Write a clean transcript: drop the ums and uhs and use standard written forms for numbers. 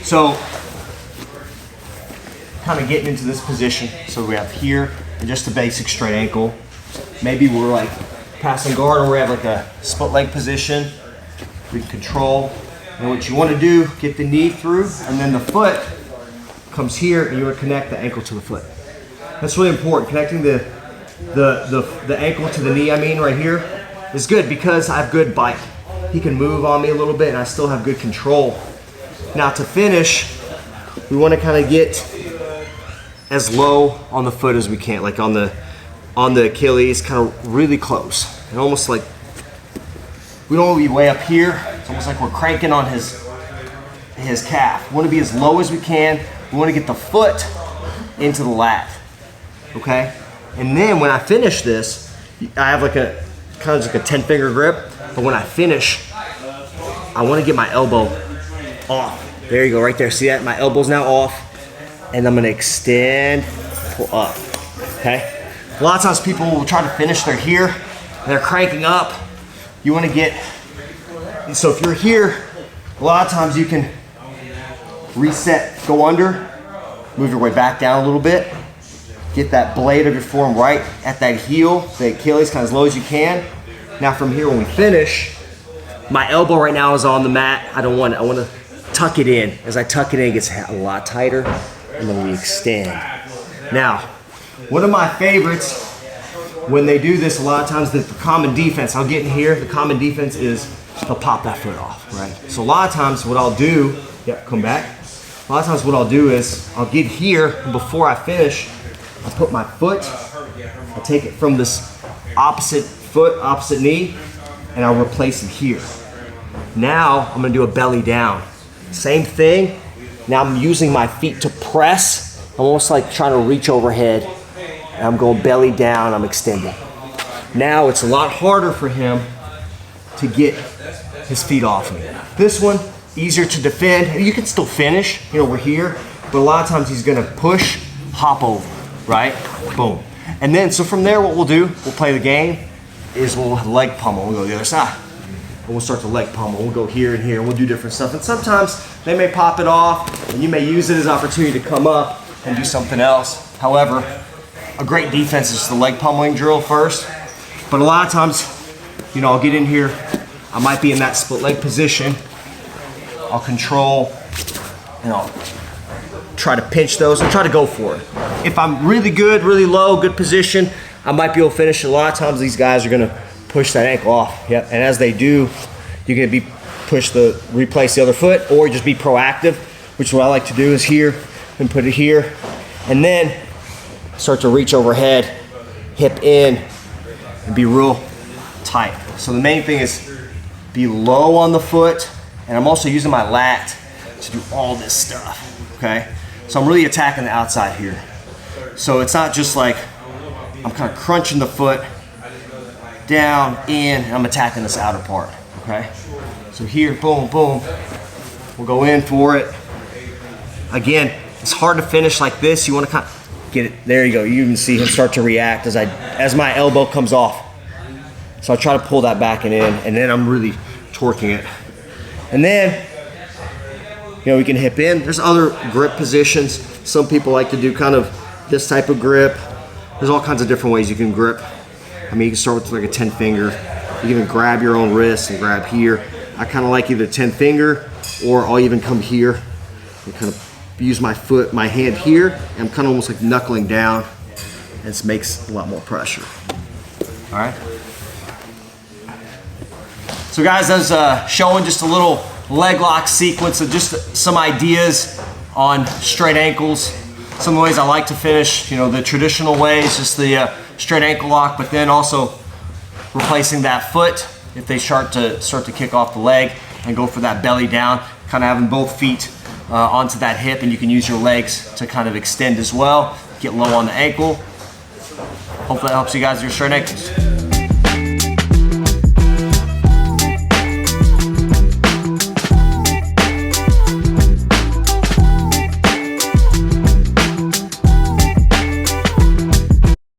So kind of getting into this position. So we have here and just a basic straight ankle. Maybe we're like passing guard, or we have like a split leg position. We can control. And what you want to do, get the knee through, and then the foot comes here, and you want to connect the ankle to the foot. That's really important. Connecting the ankle to the knee, right here, is good because I have good bite. He can move on me a little bit, and I still have good control. Now to finish, we want to kind of get as low on the foot as we can, like on the Achilles, kind of really close, and almost like we don't want to be way up here. It's almost like we're cranking on his calf. We want to be as low as we can. We want to get the foot into the lat, okay? And then when I finish this, I have like a kind of like a 10-finger grip, but when I finish, I want to get my elbow off. There you go, right there. See that? My elbow's now off, and I'm going to extend, pull up, okay? A lot of times people will try to finish, they're here, and they're cranking up. You want to get, so if you're here, a lot of times you can reset, go under, move your way back down a little bit, get that blade of your forearm right at that heel, the Achilles, kind of as low as you can. Now from here, when we finish, my elbow right now is on the mat. I don't want it. I want to tuck it in. As I tuck it in, it gets a lot tighter, and then we extend. Now, one of my favorites, when they do this, a lot of times the common defense, I'll get in here, the common defense is they'll pop that foot off, right? So a lot of times what I'll do, come back. A lot of times what I'll do is I'll get here, and before I finish, I'll put my foot, I'll take it from this opposite foot, opposite knee, and I'll replace it here. Now I'm gonna do a belly down. Same thing, now I'm using my feet to press. I'm almost like trying to reach overhead. And I'm going belly down, I'm extending. Now it's a lot harder for him to get his feet off me. This one, easier to defend. You can still finish, we're here, but a lot of times he's gonna push, hop over, right? Boom. And then, so from there, what we'll do, we'll play the game, is we'll leg pummel. We'll go to the other side. And we'll start to leg pummel. We'll go here and here, and we'll do different stuff. And sometimes they may pop it off, and you may use it as an opportunity to come up and do something else. However, a great defense is the leg pummeling drill first. But a lot of times, I'll get in here, I might be in that split leg position. I'll control, and I'll try to pinch those and try to go for it. If I'm really good, really low, good position, I might be able to finish. A lot of times these guys are gonna push that ankle off. Yep. And as they do, you're gonna be replace the other foot, or just be proactive, which is what I like to do is here, and put it here. And then start to reach overhead, hip in, and be real tight. So the main thing is be low on the foot, and I'm also using my lat to do all this stuff, okay? So I'm really attacking the outside here. So it's not just like I'm kind of crunching the foot down, in, and I'm attacking this outer part, okay? So here, boom, boom, we'll go in for it. Again, it's hard to finish like this. You want to kind of get it, there you go. You even see him start to react as my elbow comes off. So I try to pull that back and in, and then I'm really torquing it. And then, we can hip in. There's other grip positions. Some people like to do kind of this type of grip. There's all kinds of different ways you can grip. You can start with like a 10-finger. You can even grab your own wrist and grab here. I kind of like either 10-finger, or I'll even come here and kind of use my foot, my hand here, and I'm kind of almost like knuckling down, and it makes a lot more pressure. All right. So guys, that's showing just a little leg lock sequence of just some ideas on straight ankles. Some of the ways I like to finish, the traditional ways, just the straight ankle lock, but then also replacing that foot if they start to kick off the leg, and go for that belly down, kind of having both feet onto that hip, and you can use your legs to kind of extend as well, get low on the ankle. Hopefully that helps you guys with your straight ankles.